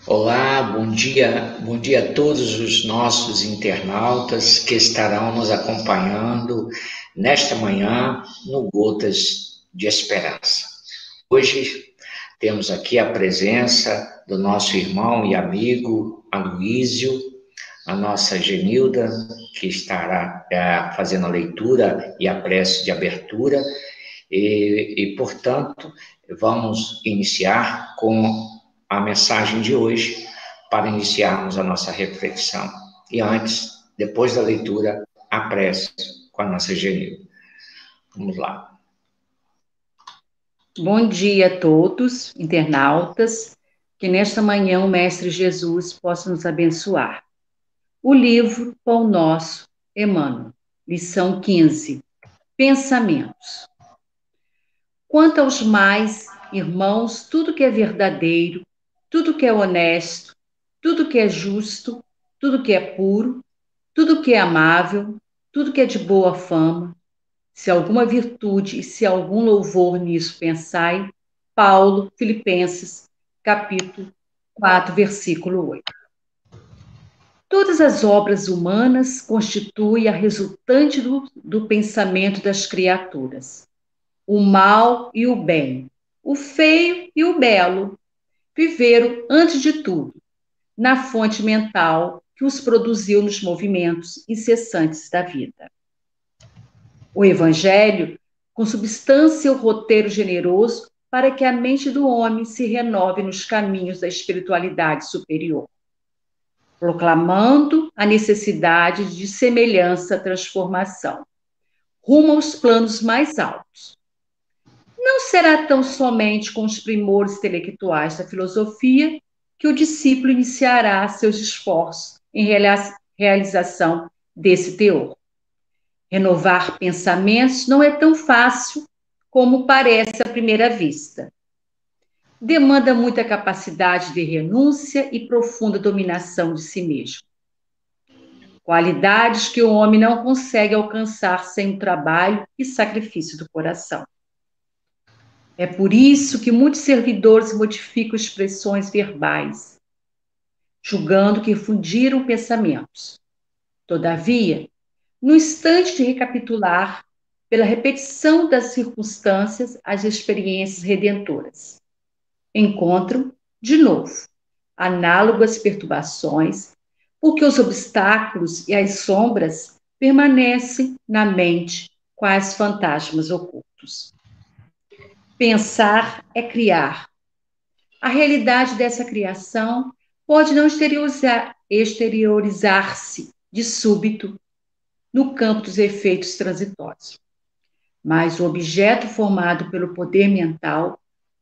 Olá, bom dia a todos os nossos internautas que estarão nos acompanhando nesta manhã no Gotas de Esperança. Hoje temos aqui a presença do nosso irmão e amigo Aloísio, a nossa Genilda, que estará fazendo a leitura e a prece de abertura, portanto, vamos iniciar com a mensagem de hoje para iniciarmos a nossa reflexão. E antes, depois da leitura, a prece com a nossa Genilda. Vamos lá. Bom dia a todos, internautas, que nesta manhã o Mestre Jesus possa nos abençoar. O livro Pão Nosso, Emmanuel, lição 15, Pensamentos. Quanto aos mais, irmãos, tudo que é verdadeiro, tudo que é honesto, tudo que é justo, tudo que é puro, tudo que é amável, tudo que é de boa fama, se alguma virtude e se algum louvor nisso pensai, Paulo, Filipenses, capítulo 4, versículo 8. Todas as obras humanas constituem a resultante do pensamento das criaturas. O mal e o bem, o feio e o belo, viveram, antes de tudo, na fonte mental que os produziu nos movimentos incessantes da vida. O Evangelho consubstancia o roteiro generoso para que a mente do homem se renove nos caminhos da espiritualidade superior, proclamando a necessidade de semelhança-transformação, rumo aos planos mais altos. Não será tão somente com os primores intelectuais da filosofia que o discípulo iniciará seus esforços em realização desse teor. Renovar pensamentos não é tão fácil como parece à primeira vista. Demanda muita capacidade de renúncia e profunda dominação de si mesmo. Qualidades que o homem não consegue alcançar sem o trabalho e sacrifício do coração. É por isso que muitos servidores modificam expressões verbais, julgando que fundiram pensamentos. Todavia, no instante de recapitular, pela repetição das circunstâncias, as experiências redentoras, encontram, de novo, análogas perturbações, porque os obstáculos e as sombras permanecem na mente quais fantasmas ocultos. Pensar é criar. A realidade dessa criação pode não exteriorizar-se de súbito no campo dos efeitos transitórios. Mas o objeto formado pelo poder mental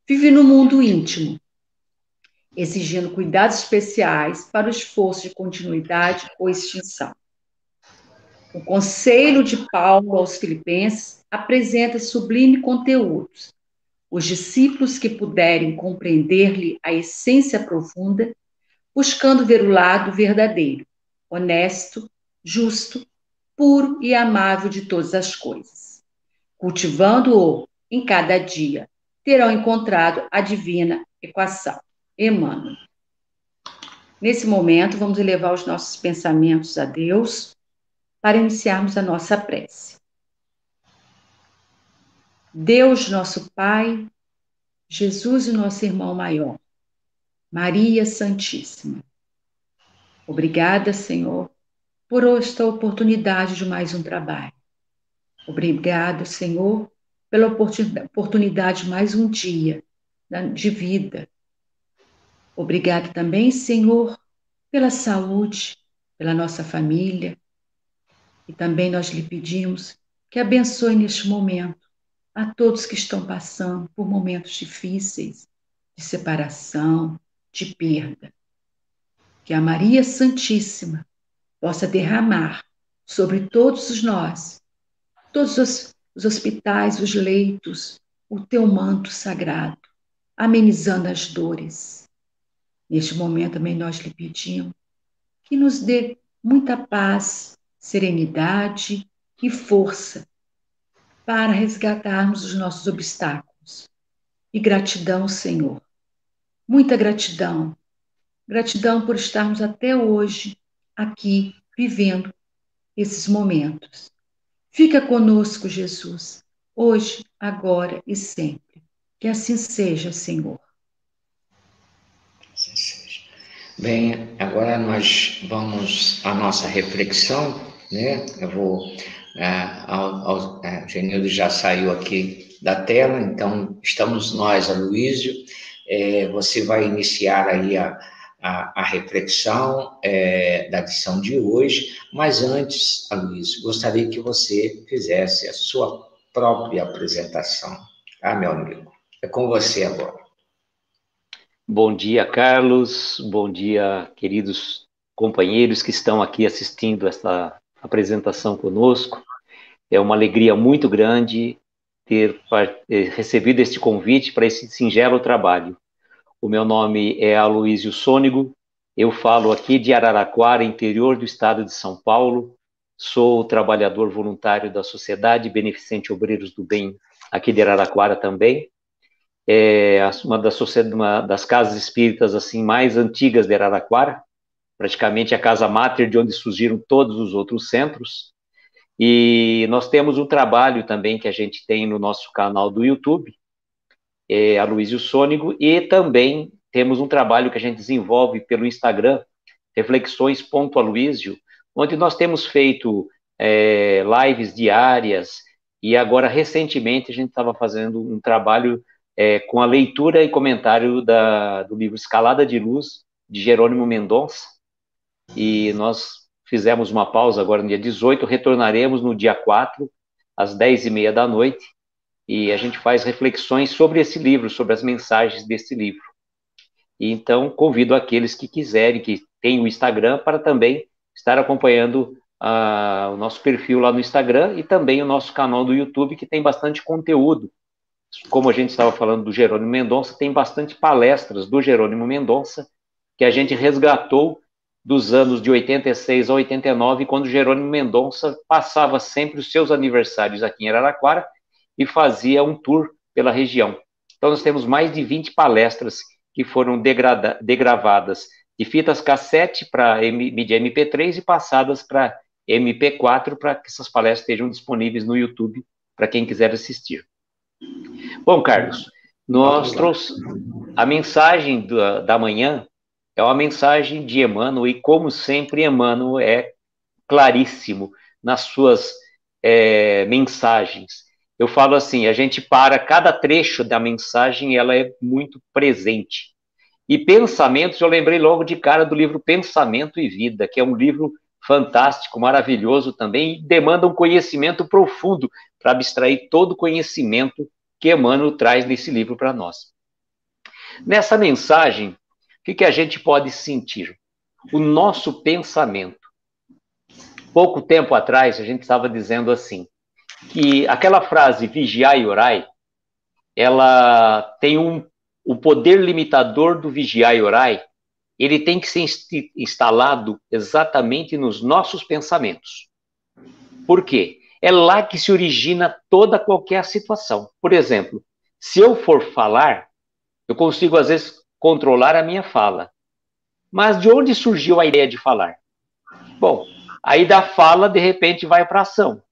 vive no mundo íntimo, exigindo cuidados especiais para o esforço de continuidade ou extinção. O conselho de Paulo aos Filipenses apresenta sublime conteúdos. Os discípulos que puderem compreender-lhe a essência profunda, buscando ver o lado verdadeiro, honesto, justo, puro e amável de todas as coisas. Cultivando-o em cada dia, terão encontrado a divina equação. Emmanuel. Nesse momento, vamos elevar os nossos pensamentos a Deus para iniciarmos a nossa prece. Deus, nosso Pai, Jesus, o nosso irmão maior, Maria Santíssima. Obrigada, Senhor, por esta oportunidade de mais um trabalho. Obrigada, Senhor, pela oportunidade de mais um dia de vida. Obrigada também, Senhor, pela saúde, pela nossa família. E também nós lhe pedimos que abençoe neste momento a todos que estão passando por momentos difíceis, de separação, de perda. Que a Maria Santíssima possa derramar sobre todos nós, todos os hospitais, os leitos, o teu manto sagrado, amenizando as dores. Neste momento também nós lhe pedimos que nos dê muita paz, serenidade e força para resgatarmos os nossos obstáculos. E gratidão, Senhor. Muita gratidão. Gratidão por estarmos até hoje aqui vivendo esses momentos. Fica conosco, Jesus, hoje, agora e sempre. Que assim seja, Senhor. Assim seja. Bem, agora nós vamos à nossa reflexão, né? Eu vou. O Genildo já saiu aqui da tela, então estamos nós, Aloísio. Você vai iniciar aí a reflexão da lição de hoje, mas antes, Aloísio, gostaria que você fizesse a sua própria apresentação, tá, meu amigo? É com você agora. Bom dia, Carlos. Bom dia, queridos companheiros que estão aqui assistindo esta apresentação conosco. É uma alegria muito grande ter recebido este convite para esse singelo trabalho. O meu nome é Aloísio Sônego, eu falo aqui de Araraquara, interior do estado de São Paulo. Sou trabalhador voluntário da Sociedade Beneficente Obreiros do Bem, aqui de Araraquara também. Uma das casas espíritas assim mais antigas de Araraquara, praticamente a casa máter de onde surgiram todos os outros centros. E nós temos um trabalho também que a gente tem no nosso canal do YouTube, Aloísio Sônego, e também temos um trabalho que a gente desenvolve pelo Instagram, reflexões.aloísio, onde nós temos feito lives diárias, e agora recentemente a gente estava fazendo um trabalho com a leitura e comentário do livro Escalada de Luz, de Jerônimo Mendonça, e nós fizemos uma pausa agora no dia 18, retornaremos no dia 4, às 10h30 da noite, e a gente faz reflexões sobre esse livro, sobre as mensagens desse livro. E então, convido aqueles que quiserem, que têm o Instagram, para também estar acompanhando o nosso perfil lá no Instagram e também o nosso canal do YouTube, que tem bastante conteúdo. Como a gente estava falando do Jerônimo Mendonça, tem bastante palestras do Jerônimo Mendonça, que a gente resgatou dos anos de 86 a 89, quando o Jerônimo Mendonça passava sempre os seus aniversários aqui em Araraquara e fazia um tour pela região. Então nós temos mais de 20 palestras que foram degravadas de fitas cassete para mídia MP3 e passadas para MP4, para que essas palestras estejam disponíveis no YouTube para quem quiser assistir. Bom, Carlos, nós trouxemos a mensagem da manhã, é uma mensagem de Emmanuel, e como sempre, Emmanuel é claríssimo nas suas mensagens. Eu falo assim, a gente para cada trecho da mensagem, ela é muito presente. E Pensamentos, eu lembrei logo de cara do livro Pensamento e Vida, que é um livro fantástico, maravilhoso também, e demanda um conhecimento profundo para abstrair todo o conhecimento que Emmanuel traz nesse livro para nós. Nessa mensagem, o que a gente pode sentir? O nosso pensamento. Pouco tempo atrás, a gente estava dizendo assim, que aquela frase, vigiai e orai, ela tem o poder limitador do vigiai e orai, ele tem que ser instalado exatamente nos nossos pensamentos. Por quê? É lá que se origina qualquer situação. Por exemplo, se eu for falar, eu consigo, às vezes, controlar a minha fala. Mas de onde surgiu a ideia de falar? Bom, aí da fala, de repente, vai para a ação.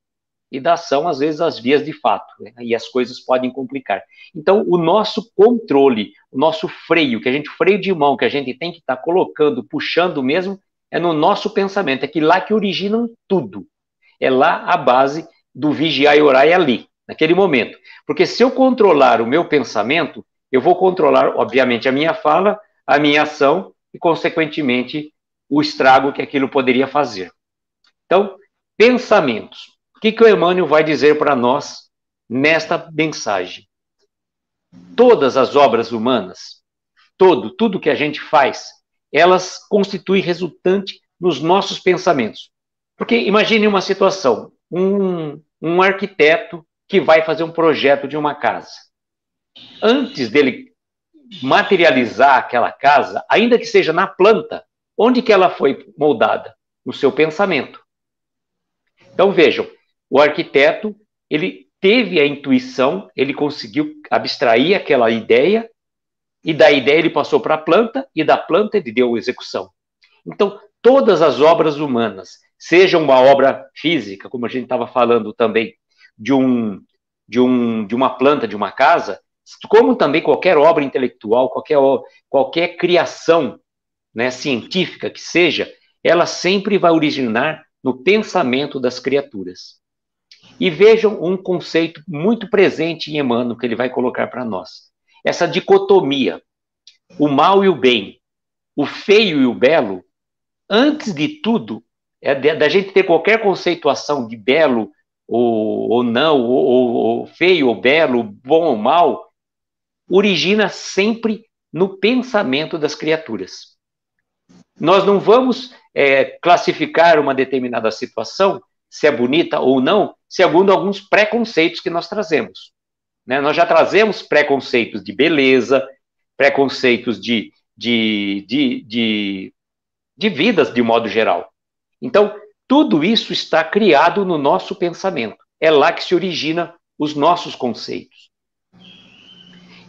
E da ação, às vezes, as vias de fato. Né? E as coisas podem complicar. Então, o nosso controle, o nosso freio, freio de mão, que a gente tem que estar colocando, puxando mesmo, é no nosso pensamento. É que lá que originam tudo. É lá a base do vigiar e orar, é ali, naquele momento. Porque se eu controlar o meu pensamento, eu vou controlar, obviamente, a minha fala, a minha ação e, consequentemente, o estrago que aquilo poderia fazer. Então, pensamentos. O que o Emmanuel vai dizer para nós nesta mensagem? Todas as obras humanas, tudo que a gente faz, elas constituem resultante nos nossos pensamentos. Porque imagine uma situação, um arquiteto que vai fazer um projeto de uma casa. Antes dele materializar aquela casa, ainda que seja na planta, onde que ela foi moldada? No seu pensamento. Então vejam, o arquiteto, ele teve a intuição, ele conseguiu abstrair aquela ideia, e da ideia ele passou para a planta, e da planta ele deu execução. Então, todas as obras humanas, seja uma obra física, como a gente estava falando também, de uma planta, de uma casa, como também qualquer obra intelectual, qualquer criação, né, científica que seja, ela sempre vai originar no pensamento das criaturas. E vejam um conceito muito presente em Emmanuel, que ele vai colocar para nós. Essa dicotomia, o mal e o bem, o feio e o belo, antes de tudo, da gente ter qualquer conceituação de belo ou não, ou feio ou belo, bom ou mal, origina sempre no pensamento das criaturas. Nós não vamos classificar uma determinada situação, se é bonita ou não, segundo alguns preconceitos que nós trazemos. Né? Nós já trazemos preconceitos de beleza, preconceitos de vidas de modo geral. Então, tudo isso está criado no nosso pensamento. É lá que se origina os nossos conceitos.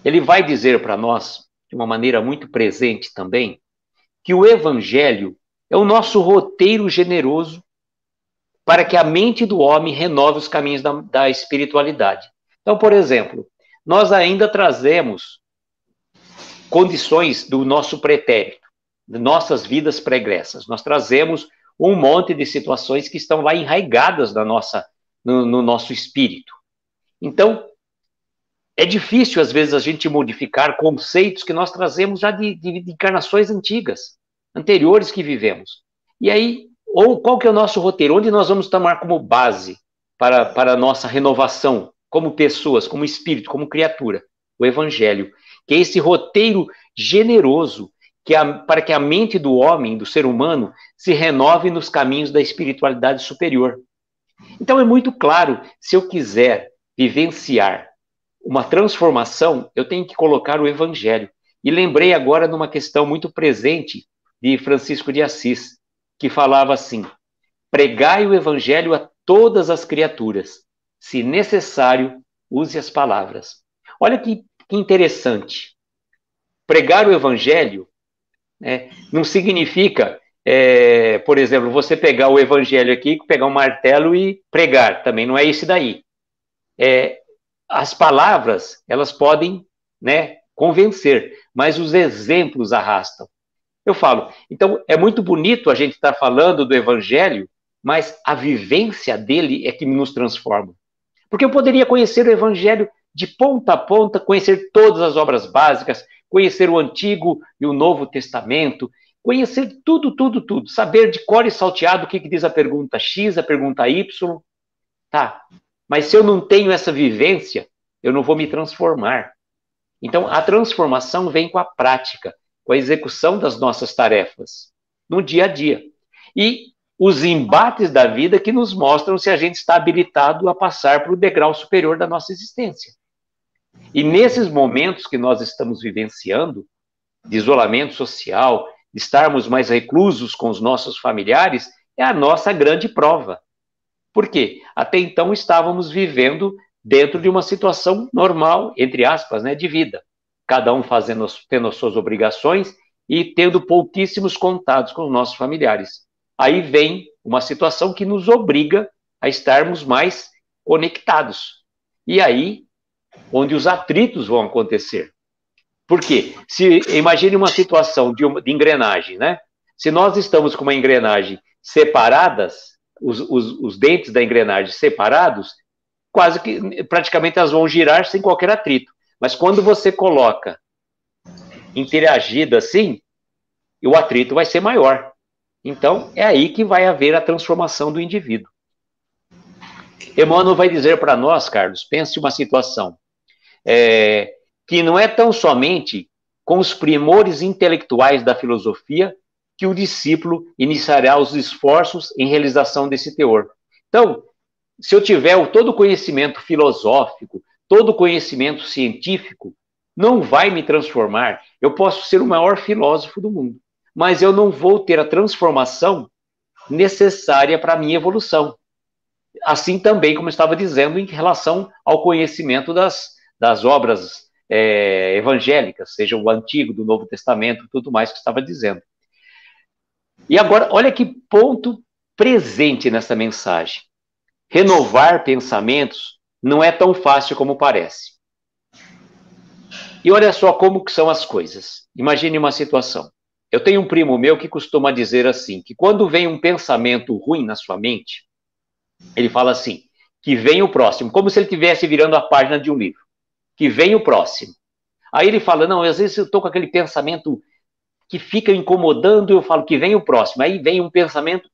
Ele vai dizer para nós, de uma maneira muito presente também, que o Evangelho é o nosso roteiro generoso para que a mente do homem renove os caminhos da espiritualidade. Então, por exemplo, nós ainda trazemos condições do nosso pretérito, de nossas vidas pregressas. Nós trazemos um monte de situações que estão lá enraigadas no nosso espírito. Então, é difícil, às vezes, a gente modificar conceitos que nós trazemos já de encarnações anteriores que vivemos. E aí, qual que é o nosso roteiro? Onde nós vamos tomar como base para a nossa renovação como pessoas, como espírito, como criatura? O Evangelho, que é esse roteiro generoso para que a mente do homem, do ser humano, se renove nos caminhos da espiritualidade superior. Então é muito claro, se eu quiser vivenciar uma transformação, eu tenho que colocar o Evangelho. E lembrei agora de uma questão muito presente de Francisco de Assis, que falava assim: pregai o Evangelho a todas as criaturas, se necessário, use as palavras. Olha que interessante. Pregar o Evangelho não significa, por exemplo, você pegar o Evangelho aqui, pegar um martelo e pregar. Também não é isso daí. As palavras, elas podem, convencer, mas os exemplos arrastam. Eu falo, então é muito bonito a gente estar falando do Evangelho, mas a vivência dele é que nos transforma. Porque eu poderia conhecer o Evangelho de ponta a ponta, conhecer todas as obras básicas, conhecer o Antigo e o Novo Testamento, conhecer tudo, saber de cor e salteado o que diz a pergunta X, a pergunta Y. Tá, mas se eu não tenho essa vivência, eu não vou me transformar. Então, a transformação vem com a prática, com a execução das nossas tarefas, no dia a dia. E os embates da vida que nos mostram se a gente está habilitado a passar para o degrau superior da nossa existência. E nesses momentos que nós estamos vivenciando, de isolamento social, de estarmos mais reclusos com os nossos familiares, é a nossa grande prova. Por quê? Até então estávamos vivendo dentro de uma situação normal, entre aspas, de vida. Cada um tendo as suas obrigações e tendo pouquíssimos contatos com os nossos familiares. Aí vem uma situação que nos obriga a estarmos mais conectados. E aí, onde os atritos vão acontecer. Por quê? Imagine uma situação de engrenagem, Se nós estamos com uma engrenagem separadas, os dentes da engrenagem separados, praticamente elas vão girar sem qualquer atrito. Mas quando você coloca interagida assim, o atrito vai ser maior. Então, é aí que vai haver a transformação do indivíduo. Emmanuel vai dizer para nós, Carlos, pense uma situação que não é tão somente com os primores intelectuais da filosofia que o discípulo iniciará os esforços em realização desse teor. Então, se eu tiver todo o conhecimento filosófico, todo o conhecimento científico, não vai me transformar. Eu posso ser o maior filósofo do mundo, mas eu não vou ter a transformação necessária para a minha evolução. Assim também, como eu estava dizendo, em relação ao conhecimento das obras evangélicas, seja o Antigo, do Novo Testamento, tudo mais que eu estava dizendo. E agora, olha que ponto presente nessa mensagem. Renovar pensamentos não é tão fácil como parece. E olha só como que são as coisas. Imagine uma situação. Eu tenho um primo meu que costuma dizer assim, que quando vem um pensamento ruim na sua mente, ele fala assim, que vem o próximo, como se ele estivesse virando a página de um livro. Que vem o próximo. Aí ele fala, não, às vezes eu estou com aquele pensamento que fica incomodando, eu falo que vem o próximo. Aí vem um pensamento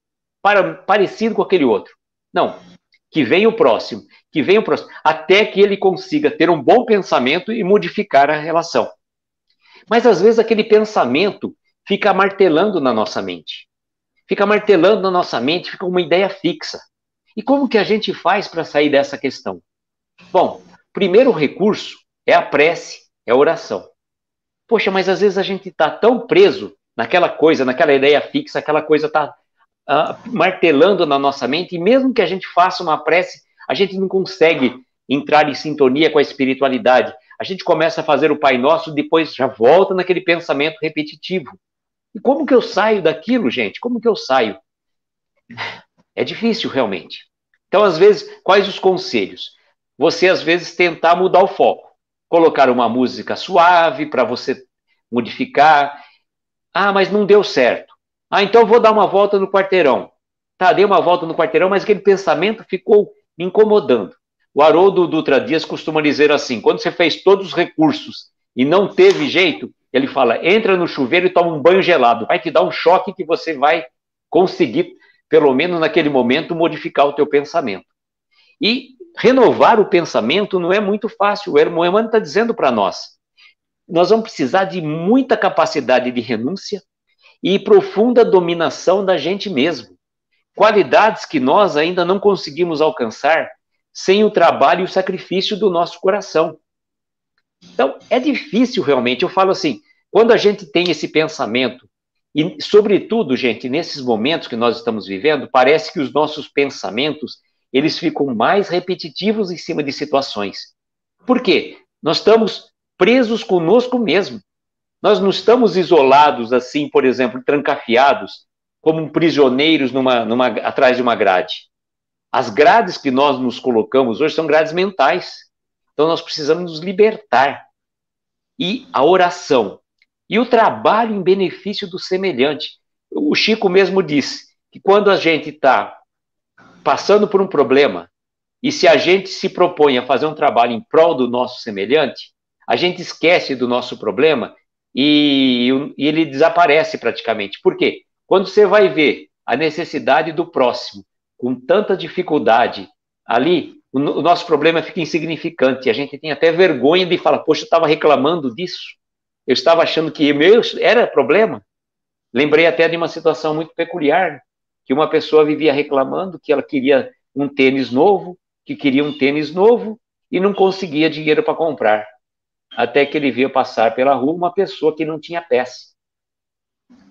parecido com aquele outro. Não, que vem o próximo, que vem o próximo, até que ele consiga ter um bom pensamento e modificar a relação. Mas às vezes aquele pensamento fica martelando na nossa mente. Fica martelando na nossa mente, fica uma ideia fixa. E como que a gente faz para sair dessa questão? Bom, primeiro recurso é a prece, é a oração. Poxa, mas às vezes a gente está tão preso naquela coisa, naquela ideia fixa, aquela coisa está martelando na nossa mente, e mesmo que a gente faça uma prece, a gente não consegue entrar em sintonia com a espiritualidade. A gente começa a fazer o Pai Nosso, depois já volta naquele pensamento repetitivo. E como que eu saio daquilo, gente? Como que eu saio? É difícil, realmente. Então, às vezes, quais os conselhos? Você, às vezes, tentar mudar o foco. Colocar uma música suave para você modificar. Ah, mas não deu certo. Ah, então eu vou dar uma volta no quarteirão. Tá, dei uma volta no quarteirão, mas aquele pensamento ficou me incomodando. O Haroldo Dutra Dias costuma dizer assim, quando você fez todos os recursos e não teve jeito, ele fala, entra no chuveiro e toma um banho gelado. Vai te dar um choque que você vai conseguir, pelo menos naquele momento, modificar o teu pensamento. E renovar o pensamento não é muito fácil. O Emmanuel está dizendo para nós, nós vamos precisar de muita capacidade de renúncia e profunda dominação da gente mesmo. Qualidades que nós ainda não conseguimos alcançar sem o trabalho e o sacrifício do nosso coração. Então, é difícil realmente. Eu falo assim, quando a gente tem esse pensamento, e sobretudo, gente, nesses momentos que nós estamos vivendo, parece que os nossos pensamentos, eles ficam mais repetitivos em cima de situações. Por quê? Nós estamos presos conosco mesmo. Nós não estamos isolados assim, por exemplo, trancafiados, como prisioneiros atrás de uma grade. As grades que nós nos colocamos hoje são grades mentais. Então nós precisamos nos libertar. E a oração. E o trabalho em benefício do semelhante. O Chico mesmo disse que quando a gente está passando por um problema, e se a gente se propõe a fazer um trabalho em prol do nosso semelhante, a gente esquece do nosso problema e ele desaparece praticamente. Por quê? Quando você vai ver a necessidade do próximo com tanta dificuldade ali, o nosso problema fica insignificante. A gente tem até vergonha de falar, poxa, eu estava reclamando disso. Eu estava achando que meu era problema. Lembrei até de uma situação muito peculiar, que uma pessoa vivia reclamando que ela queria um tênis novo, e não conseguia dinheiro para comprar. Até que ele viu passar pela rua uma pessoa que não tinha peça.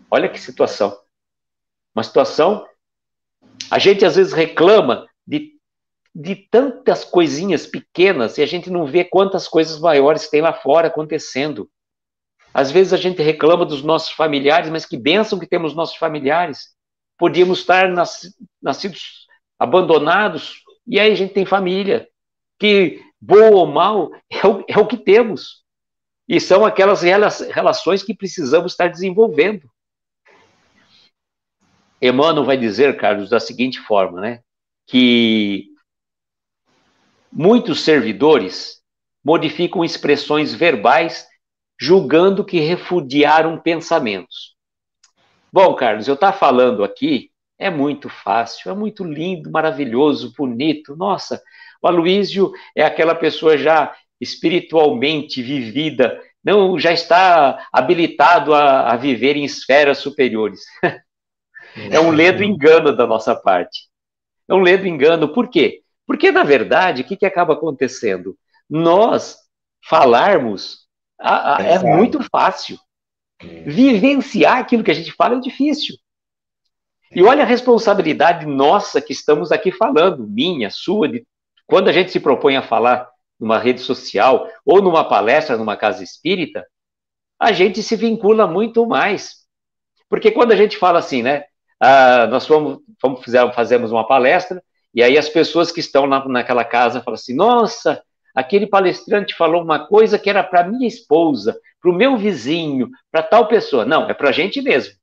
Olha que situação. Uma situação... A gente às vezes reclama de tantas coisinhas pequenas e a gente não vê quantas coisas maiores tem lá fora acontecendo. Às vezes a gente reclama dos nossos familiares, mas que bênção que temos nossos familiares. Podíamos estar nascidos abandonados, e aí a gente tem família, que, bom ou mal, é o que temos. E são aquelas relações que precisamos estar desenvolvendo. Emmanuel vai dizer, Carlos, da seguinte forma, né? Que muitos servidores modificam expressões verbais julgando que refugiaram pensamentos. Bom, Carlos, eu estou falando aqui, é muito fácil, é muito lindo, maravilhoso, bonito. Nossa, o Aloísio é aquela pessoa já espiritualmente vivida, não, já está habilitado a viver em esferas superiores. É um ledo engano da nossa parte. É um ledo engano. Por quê? Porque, na verdade, o que acaba acontecendo? Nós falarmos É muito fácil. Vivenciar aquilo que a gente fala é difícil. E olha a responsabilidade nossa que estamos aqui falando, minha, sua, quando a gente se propõe a falar numa rede social ou numa palestra, numa casa espírita, a gente se vincula muito mais. Porque quando a gente fala assim, né? Nós fazemos uma palestra, e aí as pessoas que estão naquela casa falam assim, nossa, aquele palestrante falou uma coisa que era para minha esposa, para o meu vizinho, para tal pessoa. Não, é para a gente mesmo.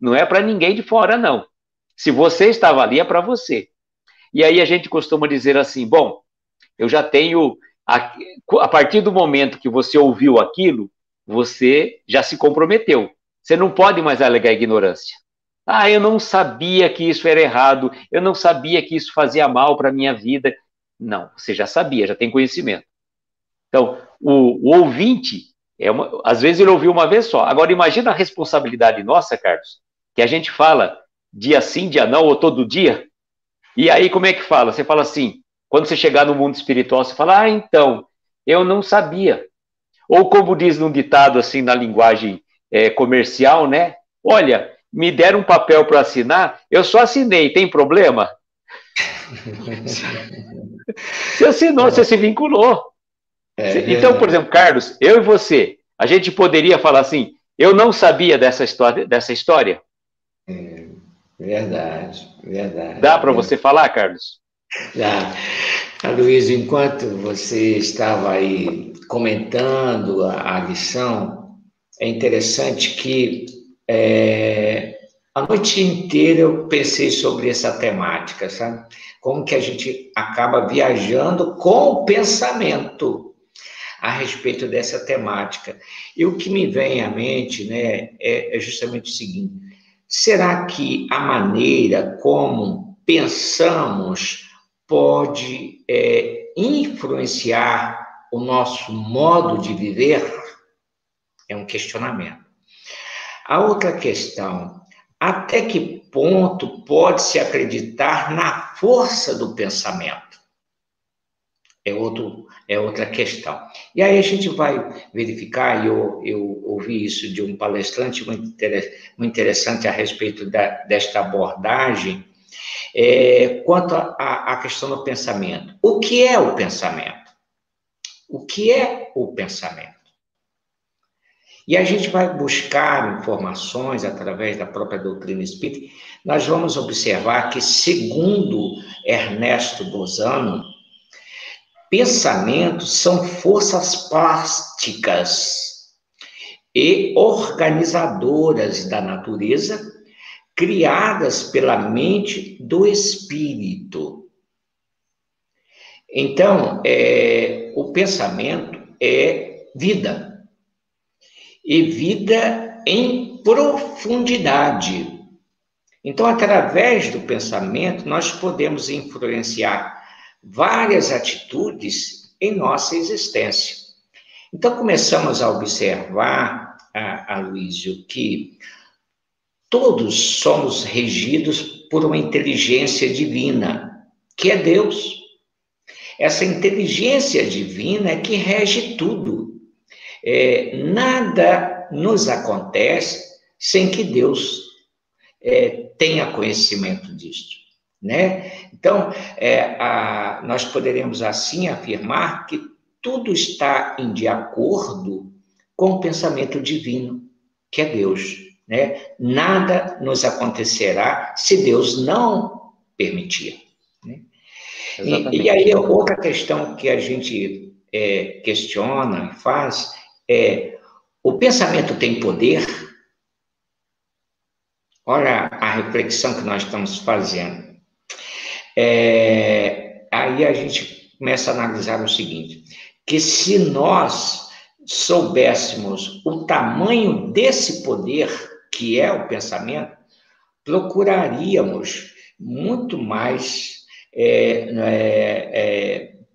Não é para ninguém de fora, não. Se você estava ali, é para você. E aí a gente costuma dizer assim, bom, eu já tenho... A partir do momento que você ouviu aquilo, você já se comprometeu. Você não pode mais alegar ignorância. Eu não sabia que isso era errado, eu não sabia que isso fazia mal para a minha vida. Não, você já sabia, já tem conhecimento. Então, o ouvinte, às vezes ele ouviu uma vez só. Agora, imagina a responsabilidade nossa, Carlos, que a gente fala dia sim, dia não, ou todo dia. E aí, como é que fala? Você fala assim, quando você chegar no mundo espiritual, você fala, então, eu não sabia. Ou como diz num ditado, assim, na linguagem comercial, né? Olha, me deram um papel para assinar, eu só assinei, tem problema? Você assinou, você se vinculou. Então, por exemplo, Carlos, eu e você, a gente poderia falar assim, eu não sabia dessa história? Verdade, verdade. Dá para você falar, Carlos? Dá. Luiz, enquanto você estava aí comentando a lição, é interessante que a noite inteira eu pensei sobre essa temática, sabe? Como que a gente acaba viajando com o pensamento a respeito dessa temática. E o que me vem à mente, né, é justamente o seguinte: será que a maneira como pensamos pode influenciar o nosso modo de viver? É um questionamento. A outra questão, até que ponto pode-se acreditar na força do pensamento? É outra questão. E aí a gente vai verificar, e eu ouvi isso de um palestrante muito interessante a respeito desta abordagem, quanto à questão do pensamento. O que é o pensamento? O que é o pensamento? E a gente vai buscar informações através da própria doutrina espírita. Nós vamos observar que, segundo Ernesto Bozano, pensamentos são forças plásticas e organizadoras da natureza, criadas pela mente do espírito. Então, o pensamento é vida. E vida em profundidade. Então, através do pensamento, nós podemos influenciar várias atitudes em nossa existência. Então, começamos a observar, Aloysio, que todos somos regidos por uma inteligência divina, que é Deus. Essa inteligência divina é que rege tudo. Nada nos acontece sem que Deus tenha conhecimento disso, né? Então, nós poderemos assim afirmar que tudo está de acordo com o pensamento divino, que é Deus, né? Nada nos acontecerá se Deus não permitir, né? E aí, outra questão que a gente questiona e faz o pensamento tem poder? Olha a reflexão que nós estamos fazendo. Aí a gente começa a analisar o seguinte, que se nós soubéssemos o tamanho desse poder, que é o pensamento, procuraríamos muito mais,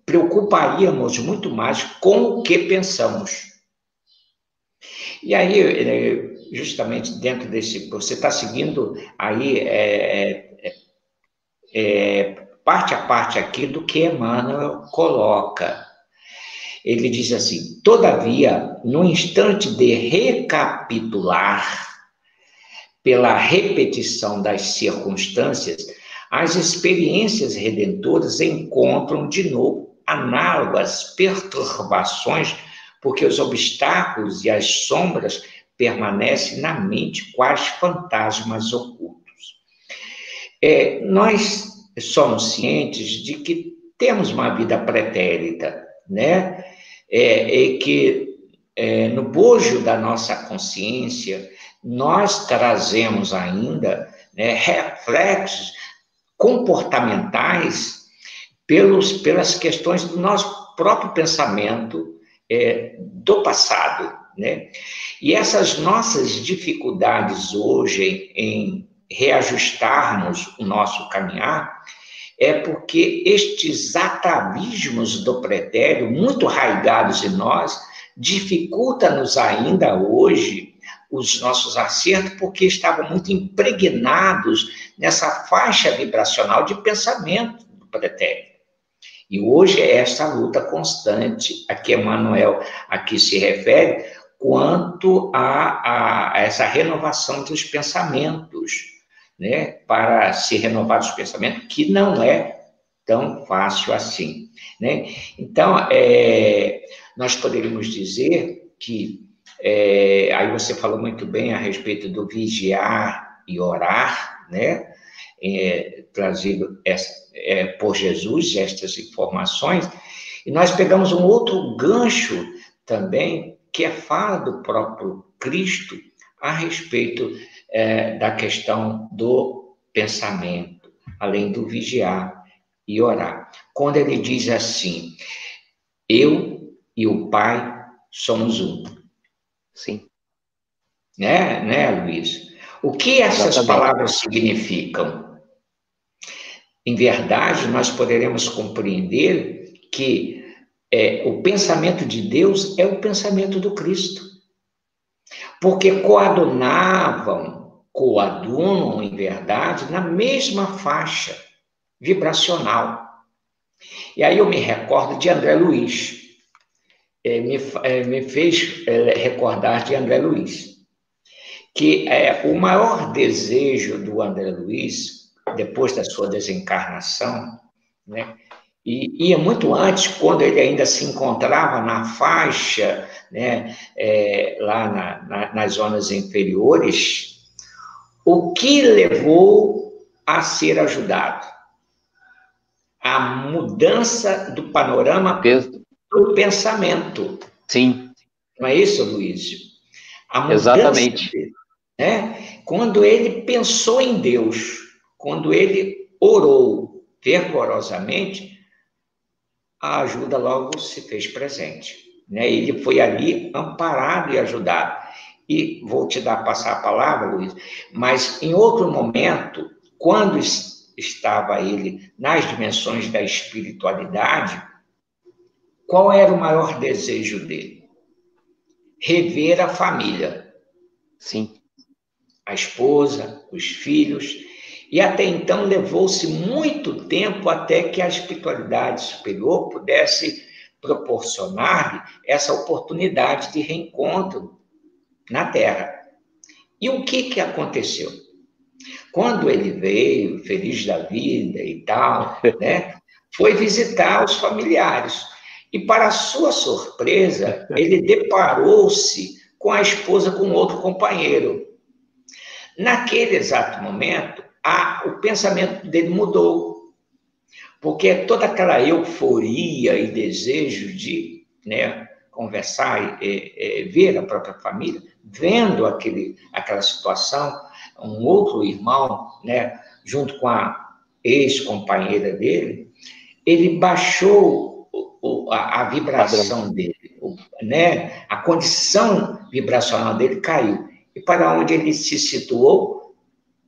preocuparíamos muito mais com o que pensamos. E aí, justamente dentro desse, você está seguindo aí parte a parte aqui do que Emmanuel coloca. ele diz assim: todavia, no instante de recapitular, pela repetição das circunstâncias, as experiências redentoras encontram de novo análogas perturbações, porque os obstáculos e as sombras permanecem na mente quais fantasmas ocultos. Nós somos cientes de que temos uma vida pretérita, né? E que no bojo da nossa consciência nós trazemos ainda, né, reflexos comportamentais pelas questões do nosso próprio pensamento do passado, né? E essas nossas dificuldades hoje em reajustarmos o nosso caminhar é porque estes atavismos do pretérito, muito arraigados em nós, dificultam-nos ainda hoje os nossos acertos, porque estavam muito impregnados nessa faixa vibracional de pensamento do pretérito. E hoje é essa luta constante a que Emmanuel aqui se refere, quanto a essa renovação dos pensamentos, né? Para se renovar os pensamentos, que não é tão fácil assim, né? Então, nós poderíamos dizer que, aí você falou muito bem a respeito do vigiar e orar, né? Trazido por Jesus, estas informações, e nós pegamos um outro gancho também, que é fala do próprio Cristo a respeito da questão do pensamento, além do vigiar e orar. Quando ele diz assim: eu e o Pai somos um. Sim. Né, Luiz? O que essas Exatamente. palavras significam? Em verdade, nós poderemos compreender que o pensamento de Deus é o pensamento do Cristo. Porque coadunam, em verdade, na mesma faixa vibracional. E aí eu me recordo de André Luiz. Me fez recordar de André Luiz, que o maior desejo do André Luiz, depois da sua desencarnação, né, e ia muito antes, quando ele ainda se encontrava na faixa, né, lá nas zonas inferiores, o que levou a ser ajudado? A mudança do panorama do pensamento. Sim. Não é isso, Luiz? A mudança. Exatamente. Dele, né? Quando ele pensou em Deus, quando ele orou fervorosamente, a ajuda logo se fez presente, né? Ele foi ali amparado e ajudado. E vou passar a palavra, Luiz, mas em outro momento, quando estava ele nas dimensões da espiritualidade, qual era o maior desejo dele? Rever a família. Sim. A esposa, os filhos. E até então levou-se muito tempo até que a espiritualidade superior pudesse proporcionar-lhe essa oportunidade de reencontro na Terra. E o que aconteceu? Quando ele veio, feliz da vida e tal, né, foi visitar os familiares. E, para sua surpresa, ele deparou-se com a esposa com outro companheiro. Naquele exato momento, o pensamento dele mudou, porque toda aquela euforia e desejo de, né, conversar e ver a própria família, vendo aquela situação, um outro irmão, né, junto com a ex-companheira dele, ele baixou a vibração dele, né, a condição vibracional dele caiu. E para onde ele se situou?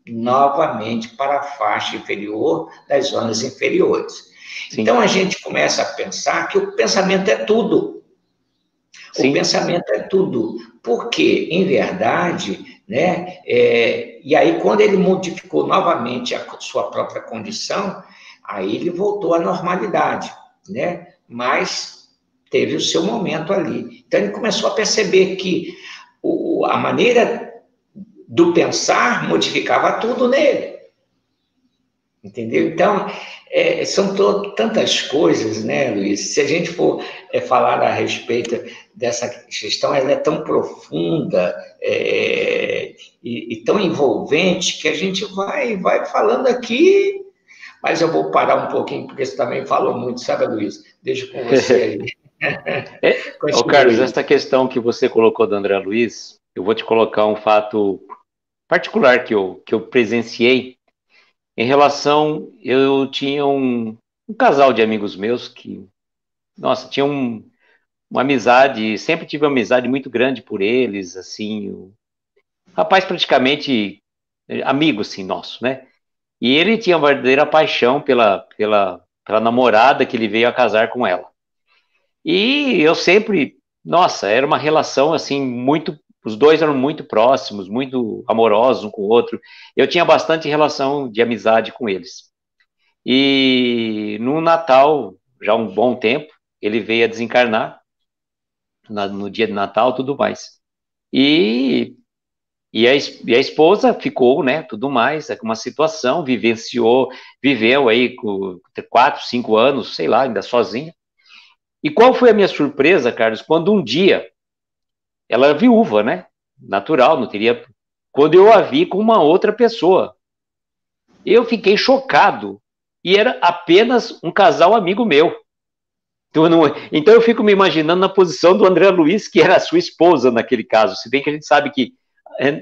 Novamente para a faixa inferior das zonas inferiores. Sim. Então, a gente começa a pensar que o pensamento é tudo. Sim. O pensamento é tudo. Porque, em verdade, né, e aí quando ele modificou novamente a sua própria condição, aí ele voltou à normalidade, né? Mas teve o seu momento ali. Então, ele começou a perceber que a maneira do pensar modificava tudo nele. Entendeu? Então, são tantas coisas, né, Luiz? Se a gente for falar a respeito dessa questão, ela é tão profunda e tão envolvente que a gente vai falando aqui, mas eu vou parar um pouquinho, porque você também falou muito, sabe, Luiz? Deixo com você aí. Ô, Carlos, essa questão que você colocou do André Luiz, eu vou te colocar um fato particular que eu presenciei. Em relação, eu tinha um casal de amigos meus que, nossa, tinha uma amizade, sempre tive uma amizade muito grande por eles, assim, o rapaz praticamente amigo, assim, nosso, né? E ele tinha uma verdadeira paixão pela namorada que ele veio a casar com ela. E eu sempre, nossa, era uma relação, assim, muito, os dois eram muito próximos, muito amorosos um com o outro. Eu tinha bastante relação de amizade com eles. E no Natal, já há um bom tempo, ele veio a desencarnar, no dia de Natal e tudo mais. E a esposa ficou, né, tudo mais, com uma situação, viveu aí com 4, 5 anos, sei lá, ainda sozinha. E qual foi a minha surpresa, Carlos, quando um dia, ela era viúva, né, natural, não teria... Quando eu a vi com uma outra pessoa, eu fiquei chocado, e era apenas um casal amigo meu. Então eu fico me imaginando na posição do André Luiz, que era a sua esposa naquele caso, se bem que a gente sabe que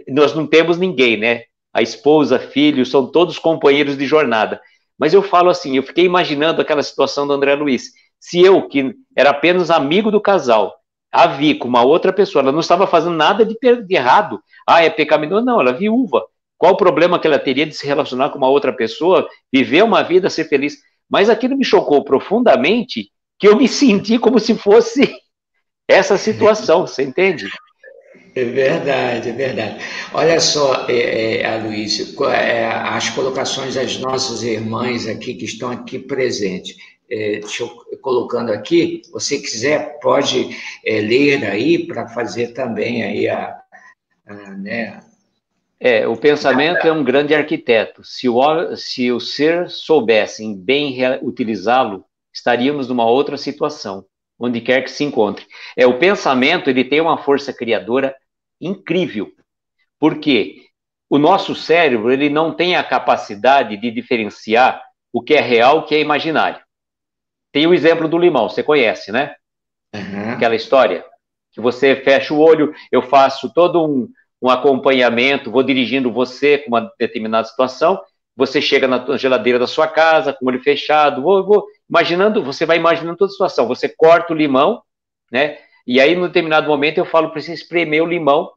nós não temos ninguém, né? A esposa, filhos, são todos companheiros de jornada. Mas eu falo assim, eu fiquei imaginando aquela situação do André Luiz. Se eu, que era apenas amigo do casal, a vi com uma outra pessoa, ela não estava fazendo nada de errado. Ah, é pecaminoso? Não, ela é viúva. Qual o problema que ela teria de se relacionar com uma outra pessoa, viver uma vida, ser feliz? Mas aquilo me chocou profundamente, que eu me senti como se fosse essa situação, você entende? É verdade, é verdade. Olha só, Aloysio, as colocações das nossas irmãs aqui, que estão aqui presentes. Deixa eu colocando aqui, se você quiser, pode ler aí para fazer também aí né? O pensamento é um grande arquiteto. Se o ser soubesse bem utilizá-lo, estaríamos numa outra situação, onde quer que se encontre. O pensamento, ele tem uma força criadora incrível, porque o nosso cérebro, ele não tem a capacidade de diferenciar o que é real e o que é imaginário. Tem o exemplo do limão, você conhece, né? Uhum. Aquela história, que você fecha o olho, eu faço todo um acompanhamento, vou dirigindo você com uma determinada situação, você chega na geladeira da sua casa, com o olho fechado, vou imaginando, você vai imaginando toda a situação, você corta o limão, né? E aí, no determinado momento, eu falo para você espremer o limão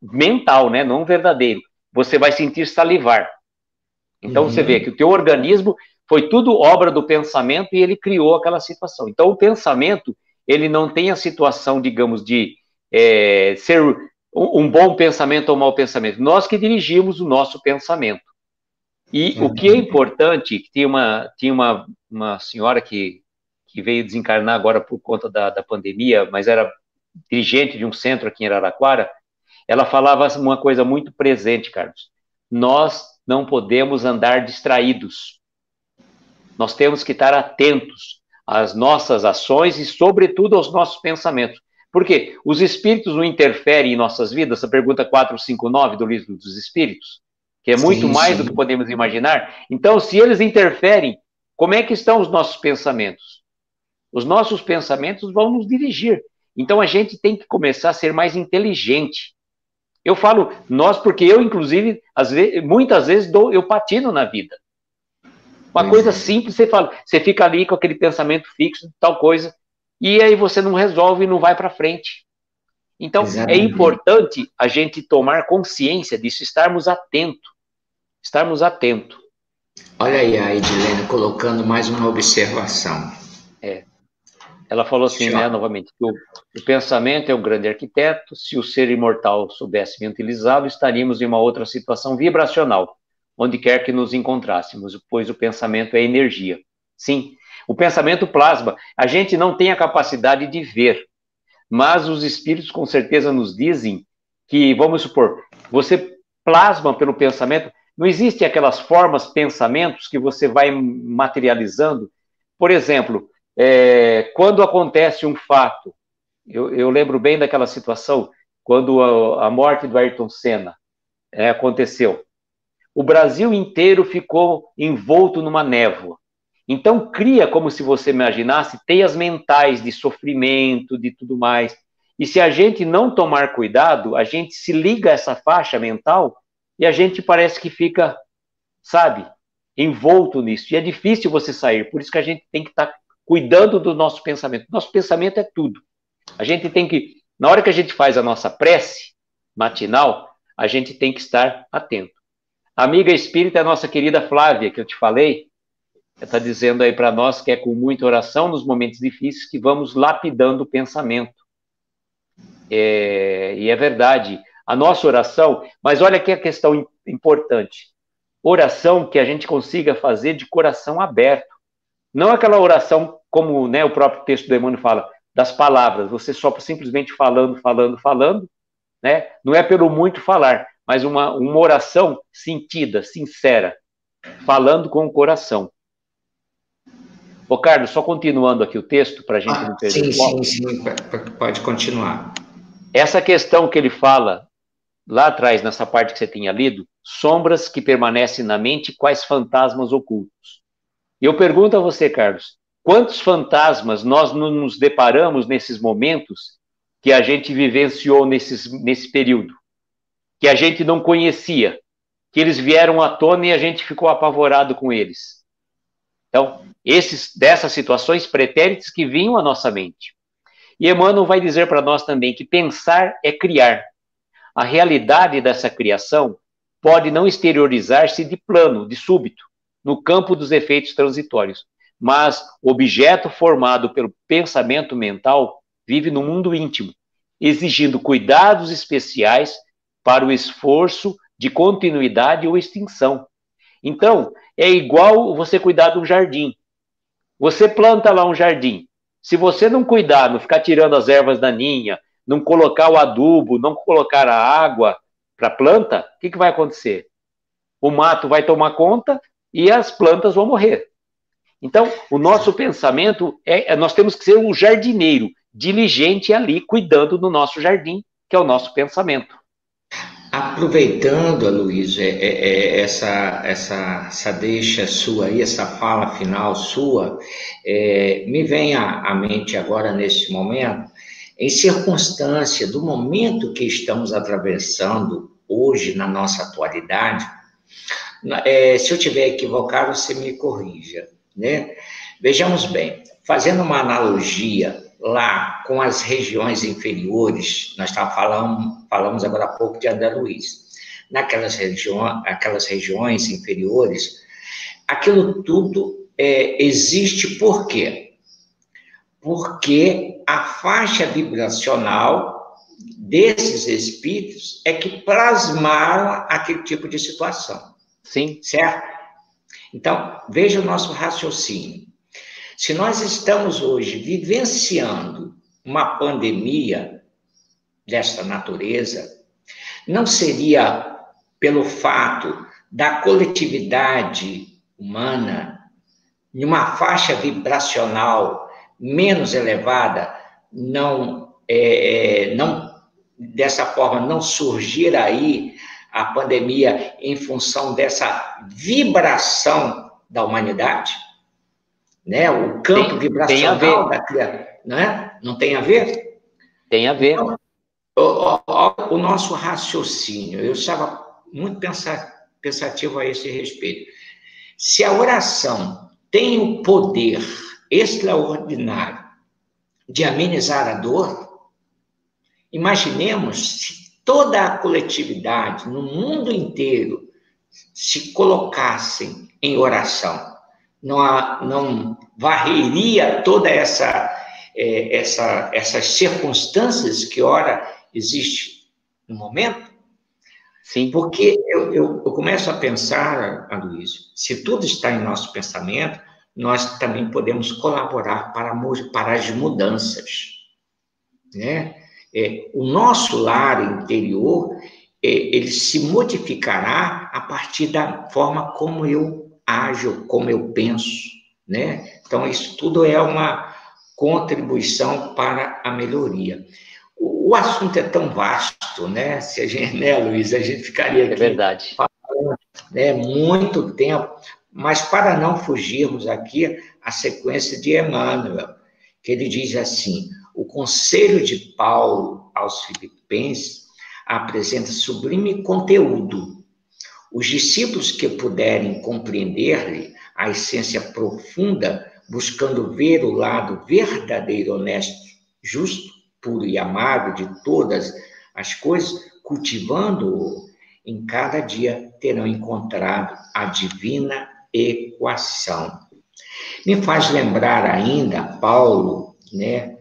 mental, né? Não verdadeiro. Você vai sentir salivar. Então, você vê que o teu organismo foi tudo obra do pensamento e ele criou aquela situação. Então, o pensamento, ele não tem a situação, digamos, de ser um bom pensamento ou um mau pensamento. Nós que dirigimos o nosso pensamento. E o que é importante, que tinha uma senhora que veio desencarnar agora por conta da pandemia, mas era dirigente de um centro aqui em Araraquara, ela falava uma coisa muito presente, Carlos. Nós não podemos andar distraídos. Nós temos que estar atentos às nossas ações e, sobretudo, aos nossos pensamentos. Por quê? Os espíritos não interferem em nossas vidas? Essa pergunta 459 do Livro dos Espíritos, que é muito mais do que podemos imaginar. Então, se eles interferem, como é que estão os nossos pensamentos? Os nossos pensamentos vão nos dirigir. Então, a gente tem que começar a ser mais inteligente. Eu falo nós porque eu, inclusive, muitas vezes eu patino na vida. Uma coisa simples, você fica ali com aquele pensamento fixo de tal coisa, e aí você não resolve e não vai para frente. Então, é importante a gente tomar consciência disso, estarmos atentos. Olha aí a Edilene colocando mais uma observação. Ela falou assim, né, novamente, que o pensamento é o grande arquiteto, se o ser imortal soubesse bem utilizá-lo, estaríamos em uma outra situação vibracional, onde quer que nos encontrássemos, pois o pensamento é energia. Sim, O pensamento plasma. A gente não tem a capacidade de ver, mas os espíritos com certeza nos dizem que, vamos supor, você plasma pelo pensamento, não existem aquelas formas, pensamentos que você vai materializando. Por exemplo, quando acontece um fato, eu lembro bem daquela situação, quando a morte do Ayrton Senna aconteceu. O Brasil inteiro ficou envolto numa névoa. Então, cria como se você imaginasse teias mentais de sofrimento, de tudo mais. E se a gente não tomar cuidado, a gente se liga a essa faixa mental e a gente parece que fica, sabe, envolto nisso. E é difícil você sair. Por isso que a gente tem que estar cuidando do nosso pensamento. Nosso pensamento é tudo. A gente tem que, na hora que a gente faz a nossa prece matinal, a gente tem que estar atento. A amiga espírita, a nossa querida Flávia, que eu te falei, está dizendo aí para nós que é com muita oração nos momentos difíceis que vamos lapidando o pensamento. E é verdade, a nossa oração, mas olha aqui a questão importante. Oração que a gente consiga fazer de coração aberto. Não aquela oração como, né, o próprio texto do Emmanuel fala, das palavras, você só simplesmente falando, né? Não é pelo muito falar, mas uma oração sentida, sincera, falando com o coração. Ô, Carlos, só continuando aqui o texto, para a gente não perder o foco. Sim, pode continuar. Essa questão que ele fala, lá atrás, nessa parte que você tinha lido, sombras que permanecem na mente, quais fantasmas ocultos. E eu pergunto a você, Carlos, quantos fantasmas nós nos deparamos nesses momentos que a gente vivenciou nesse período? Que a gente não conhecia, que eles vieram à tona e a gente ficou apavorado com eles. Então, dessas situações pretéritas que vinham à nossa mente. E Emmanuel vai dizer para nós também que pensar é criar. A realidade dessa criação pode não exteriorizar-se de plano, de súbito, no campo dos efeitos transitórios, mas o objeto formado pelo pensamento mental vive no mundo íntimo, exigindo cuidados especiais para o esforço de continuidade ou extinção. Então, é igual você cuidar de um jardim. Você planta lá um jardim. Se você não cuidar, não ficar tirando as ervas daninhas, não colocar o adubo, não colocar a água para a planta, o que vai acontecer? O mato vai tomar conta e as plantas vão morrer. Então, o nosso pensamento, nós temos que ser um jardineiro, diligente ali, cuidando do nosso jardim, que é o nosso pensamento. Aproveitando, Aloysio, essa deixa sua aí, essa fala final sua, me vem à mente agora, nesse momento, em circunstância do momento que estamos atravessando hoje, na nossa atualidade, se eu estiver equivocado, você me corrija, né? Vejamos bem, fazendo uma analogia lá com as regiões inferiores, nós falamos agora há pouco de André Luiz, aquelas regiões inferiores, aquilo tudo existe por quê? Porque a faixa vibracional desses espíritos é que plasmaram aquele tipo de situação. Sim. Certo? Então, veja o nosso raciocínio. Se nós estamos hoje vivenciando uma pandemia desta natureza, não seria pelo fato da coletividade humana, em uma faixa vibracional menos elevada, dessa forma, não surgir aí a pandemia em função dessa vibração da humanidade? Né? O campo vibracional da criatura, né? Não tem a ver? Tem a ver. Então, o nosso raciocínio, eu estava muito pensativo a esse respeito. Se a oração tem o poder extraordinário de amenizar a dor, imaginemos se toda a coletividade no mundo inteiro se colocassem em oração. Não varreria toda essas circunstâncias que, ora, existe no momento? Sim. Porque eu começo a pensar, Aloysio, se tudo está em nosso pensamento, nós também podemos colaborar para as mudanças, né? O nosso lar interior, ele se modificará a partir da forma como eu ajo, como eu penso, né? Então, isso tudo é uma contribuição para a melhoria. O assunto é tão vasto, né? Se a gente, né, Luiz, a gente ficaria aqui verdade. falando, né, muito tempo, mas para não fugirmos aqui a sequência de Emmanuel, que ele diz assim: o conselho de Paulo aos Filipenses apresenta sublime conteúdo. Os discípulos que puderem compreender-lhe a essência profunda, buscando ver o lado verdadeiro, honesto, justo, puro e amável de todas as coisas, cultivando-o, em cada dia terão encontrado a divina equação. Me faz lembrar ainda, Paulo, né,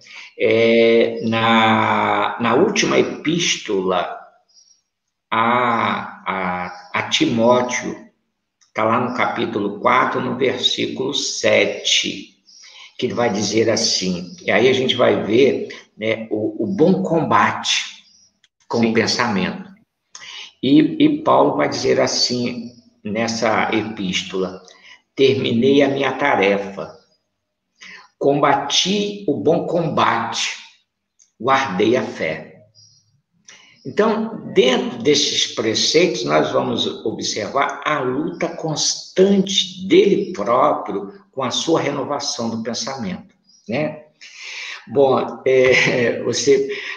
na última epístola a Timóteo, está lá no capítulo 4, no versículo 7, que ele vai dizer assim, e aí a gente vai ver, né, o bom combate com Sim. o pensamento. E Paulo vai dizer assim, nessa epístola: terminei a minha tarefa, combati o bom combate, guardei a fé. Então, dentro desses preceitos, nós vamos observar a luta constante dele próprio com a sua renovação do pensamento, né? Bom,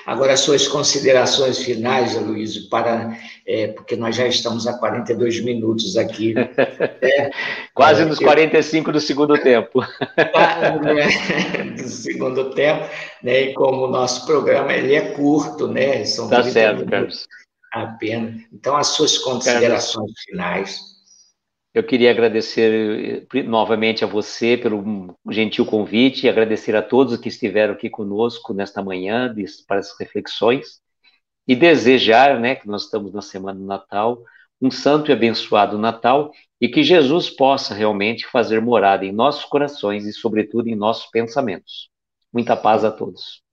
agora as suas considerações finais, Aloysio, porque nós já estamos a 42 minutos aqui. Quase nos 45 do segundo tempo. Do segundo tempo, né? E como o nosso programa ele é curto, né? São 30 certo, minutos apenas. Então, as suas considerações finais. Eu queria agradecer novamente a você pelo gentil convite e agradecer a todos que estiveram aqui conosco nesta manhã para as reflexões e desejar, né, que nós estamos na semana do Natal, um santo e abençoado Natal e que Jesus possa realmente fazer morada em nossos corações e, sobretudo, em nossos pensamentos. Muita paz a todos.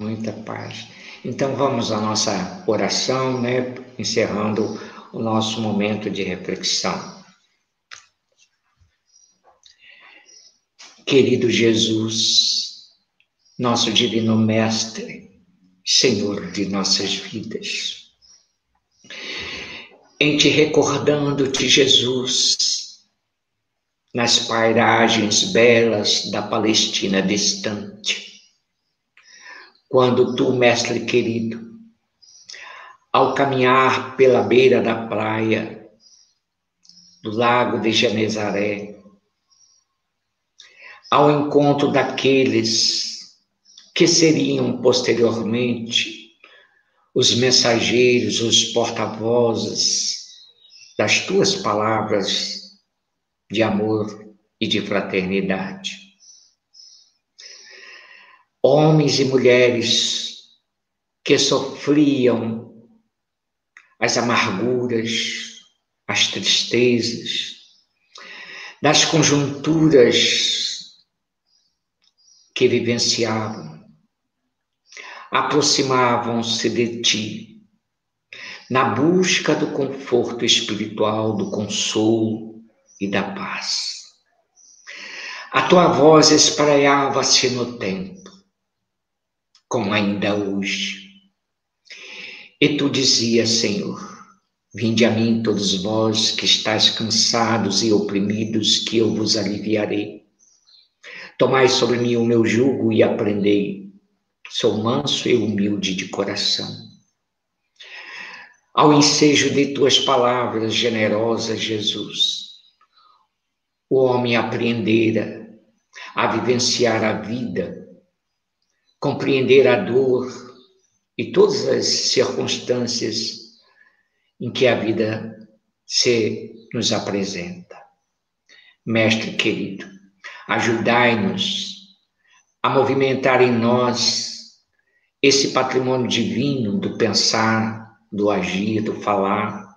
Muita paz. Então, vamos à nossa oração, né, encerrando o nosso momento de reflexão. Querido Jesus, nosso divino Mestre, Senhor de nossas vidas, em te recordando-te, Jesus, nas pairagens belas da Palestina distante, quando tu, Mestre querido, ao caminhar pela beira da praia, do lago de Genezaré, ao encontro daqueles que seriam posteriormente os mensageiros, os porta-vozes das tuas palavras de amor e de fraternidade. Homens e mulheres que sofriam as amarguras, as tristezas, das conjunturas que vivenciavam, aproximavam-se de ti, na busca do conforto espiritual, do consolo e da paz. A tua voz espraiava-se no tempo, como ainda hoje. E tu dizias, Senhor, vinde a mim todos vós que estáis cansados e oprimidos, que eu vos aliviarei. Tomai sobre mim o meu jugo e aprendei. Sou manso e humilde de coração. Ao ensejo de tuas palavras generosas, Jesus, o homem apreendera a vivenciar a vida, compreender a dor e todas as circunstâncias em que a vida se nos apresenta. Mestre querido, ajudai-nos a movimentar em nós esse patrimônio divino do pensar, do agir, do falar,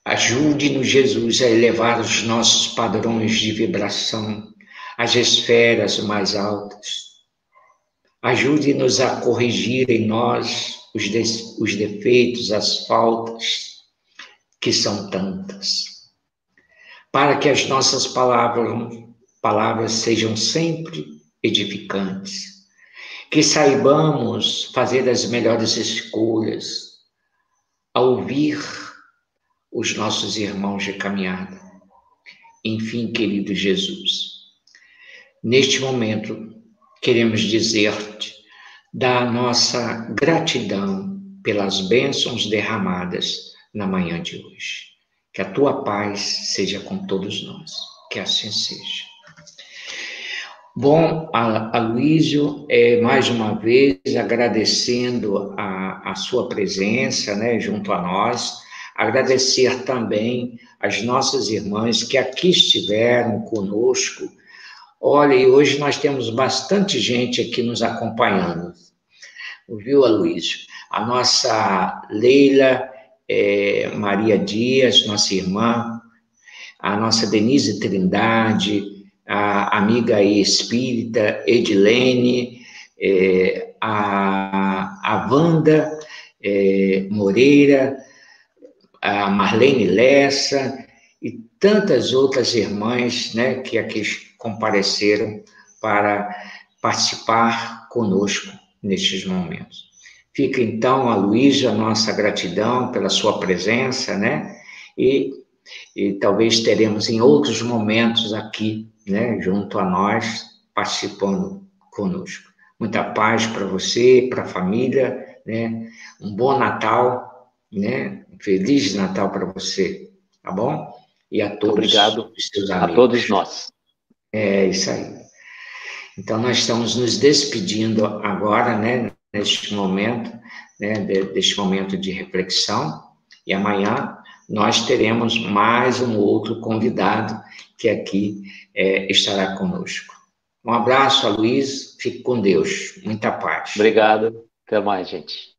Ajude-nos, Jesus, a elevar os nossos padrões de vibração às esferas mais altas. Ajude-nos a corrigir em nós os defeitos, as faltas, que são tantas, para que as nossas palavras sejam sempre edificantes, que saibamos fazer as melhores escolhas, a ouvir os nossos irmãos de caminhada. Enfim, querido Jesus, neste momento, queremos dizer-te da nossa gratidão pelas bênçãos derramadas na manhã de hoje. Que a tua paz seja com todos nós. Que assim seja. Bom, Aloísio, mais uma vez agradecendo a sua presença, né, junto a nós, agradecer também as nossas irmãs que aqui estiveram conosco. Olha, e hoje nós temos bastante gente aqui nos acompanhando. Viu, Aloísio? A nossa Leila Maria Dias, nossa irmã, a nossa Denise Trindade, a amiga espírita Edilene, a Wanda Moreira, a Marlene Lessa e tantas outras irmãs, né, que aqui compareceram para participar conosco nestes momentos. Fica então, Aloísio, a nossa gratidão pela sua presença, né, e talvez teremos em outros momentos aqui, né, junto a nós, participando conosco. Muita paz para você, para a família, né, um bom Natal, né, um Feliz Natal para você, tá bom? E a todos Obrigado os seus amigos. A todos nós. É isso aí. Então, nós estamos nos despedindo agora, né, neste momento, né, deste momento de reflexão, e amanhã nós teremos mais um outro convidado que aqui estará conosco. Um abraço, Aloísio, fique com Deus, muita paz. Obrigado, até mais, gente.